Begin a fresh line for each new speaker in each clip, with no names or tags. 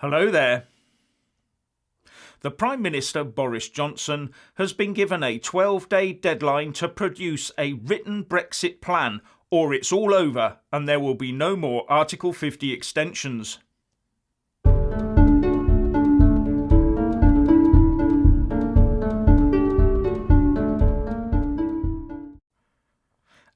Hello there. The Prime Minister, Boris Johnson, has been given a 12-day deadline to produce a written Brexit plan, or it's all over and there will be no more Article 50 extensions.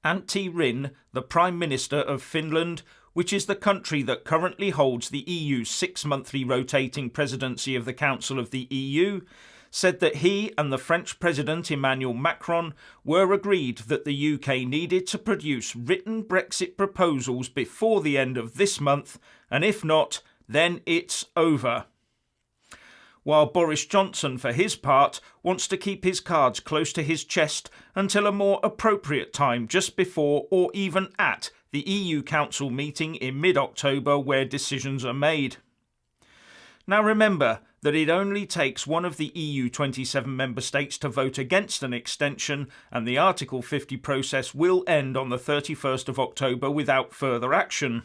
Antti Rinne, the Prime Minister of Finland, which is the country that currently holds the EU's 6-monthly rotating presidency of the Council of the EU, said that he and the French President Emmanuel Macron were agreed that the UK needed to produce written Brexit proposals before the end of this month, and if not, then it's over. While Boris Johnson, for his part, wants to keep his cards close to his chest until a more appropriate time just before or even at the EU Council meeting in mid-October where decisions are made. Now remember that it only takes one of the EU 27 member states to vote against an extension and the Article 50 process will end on the 31st of October without further action.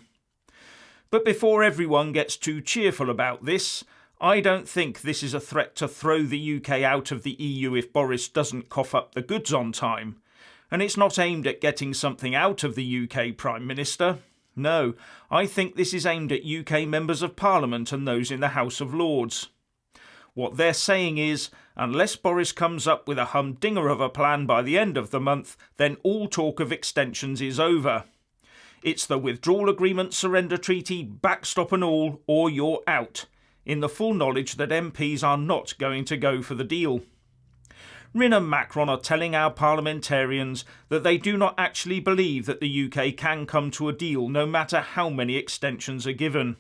But before everyone gets too cheerful about this, I don't think this is a threat to throw the UK out of the EU if Boris doesn't cough up the goods on time. And it's not aimed at getting something out of the UK Prime Minister. No, I think this is aimed at UK members of Parliament and those in the House of Lords. What they're saying is, unless Boris comes up with a humdinger of a plan by the end of the month, then all talk of extensions is over. It's the withdrawal agreement, surrender treaty, backstop and all, or you're out, in the full knowledge that MPs are not going to go for the deal. Rinne and Macron are telling our parliamentarians that they do not actually believe that the UK can come to a deal no matter how many extensions are given.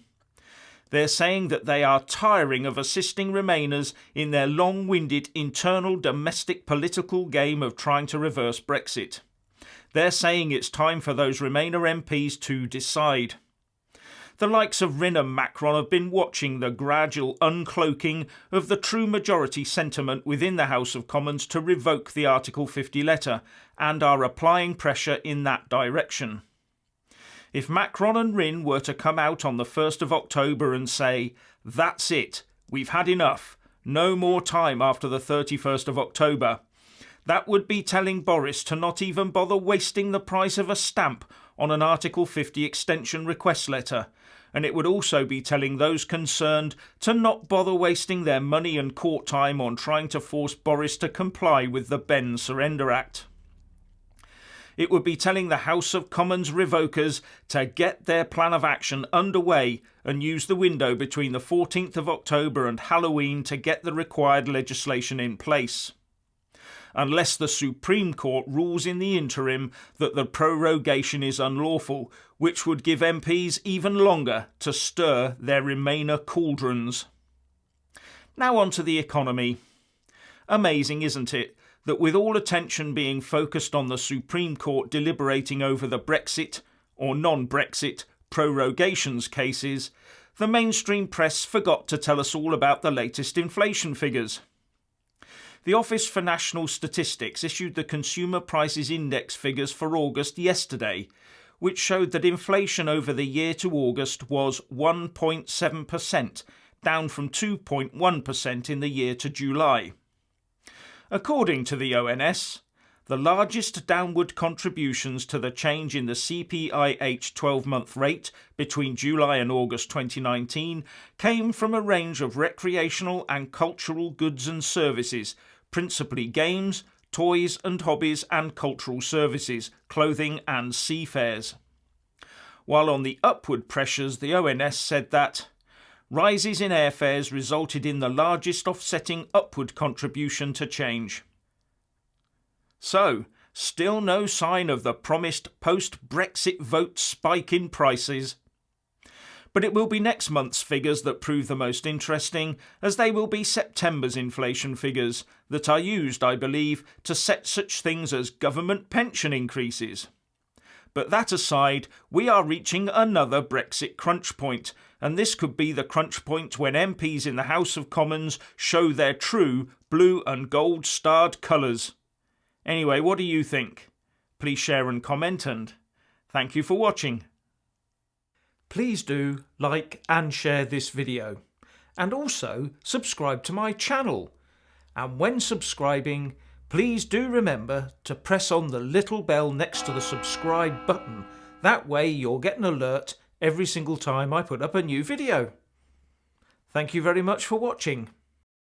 They're saying that they are tiring of assisting Remainers in their long-winded internal domestic political game of trying to reverse Brexit. They're saying it's time for those Remainer MPs to decide. The likes of Rinne and Macron have been watching the gradual uncloaking of the true majority sentiment within the House of Commons to revoke the Article 50 letter and are applying pressure in that direction. If Macron and Rinne were to come out on the 1st of October and say, "That's it, we've had enough, no more time after the 31st of October," that would be telling Boris to not even bother wasting the price of a stamp on an Article 50 extension request letter, and it would also be telling those concerned to not bother wasting their money and court time on trying to force Boris to comply with the Benn Surrender Act. It would be telling the House of Commons revokers to get their plan of action underway and use the window between the 14th of October and Halloween to get the required legislation in place. Unless the Supreme Court rules in the interim that the prorogation is unlawful, which would give MPs even longer to stir their Remainer cauldrons. Now on to the economy. Amazing, isn't it, that with all attention being focused on the Supreme Court deliberating over the Brexit, or non-Brexit, prorogations cases, the mainstream press forgot to tell us all about the latest inflation figures. The Office for National Statistics issued the Consumer Prices Index figures for August yesterday, which showed that inflation over the year to August was 1.7%, down from 2.1% in the year to July. According to the ONS, the largest downward contributions to the change in the CPIH 12-month rate between July and August 2019 came from a range of recreational and cultural goods and services, principally games, toys and hobbies and cultural services, clothing and seafares. While on the upward pressures, the ONS said that rises in airfares resulted in the largest offsetting upward contribution to change. So, still no sign of the promised post-Brexit vote spike in prices. But it will be next month's figures that prove the most interesting, as they will be September's inflation figures that are used, I believe, to set such things as government pension increases. But that aside, we are reaching another Brexit crunch point, and this could be the crunch point when MPs in the House of Commons show their true blue and gold starred colours. Anyway, what do you think? Please share and comment, and thank you for watching. Please do like and share this video. and also subscribe to my channel. And when subscribing, please do remember to press on the little bell next to the subscribe button. That way you'll get an alert every single time I put up a new video. Thank you very much for watching.